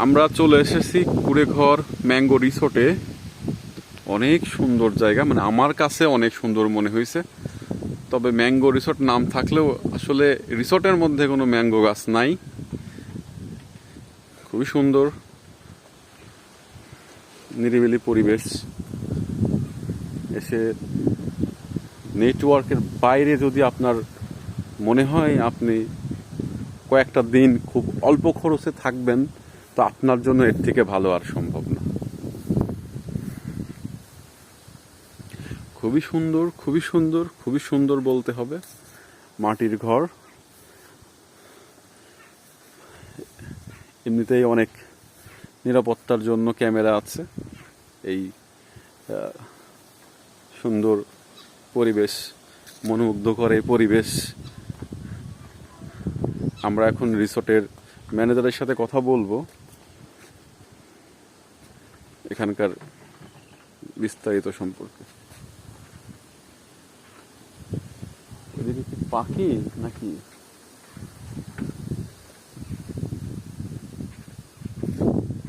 আমরা চলে এসেছি কুড়েঘর ম্যাঙ্গো রিসোর্টে। অনেক সুন্দর জায়গা, মানে আমার কাছে অনেক সুন্দর মনে হয়েছে। তবে ম্যাঙ্গো রিসোর্ট নাম থাকলেও আসলে রিসোর্টের মধ্যে কোনো ম্যাঙ্গো গাছ নাই। খুবই সুন্দর নিরিবিলি পরিবেশ। এসে নেটওয়ার্কের বাইরে যদি আপনার মনে হয় আপনি কয়েকটা দিন খুব অল্প খরচে থাকবেন, তো আপনার জন্য এর থেকে ভালো আর সম্ভব না। খুবই সুন্দর, খুবই সুন্দর, খুবই সুন্দর বলতে হবে। মাটির ঘর, এমনিতেই অনেক নিরাপত্তার জন্য ক্যামেরা আছে। এই সুন্দর পরিবেশ, মনোমুগ্ধকর এই পরিবেশ। আমরা এখন রিসোর্টের ম্যানেজারের সাথে কথা বলবো এখানকার বিস্তারিত সম্পর্কে। এদিকে কি পাখি নাকি?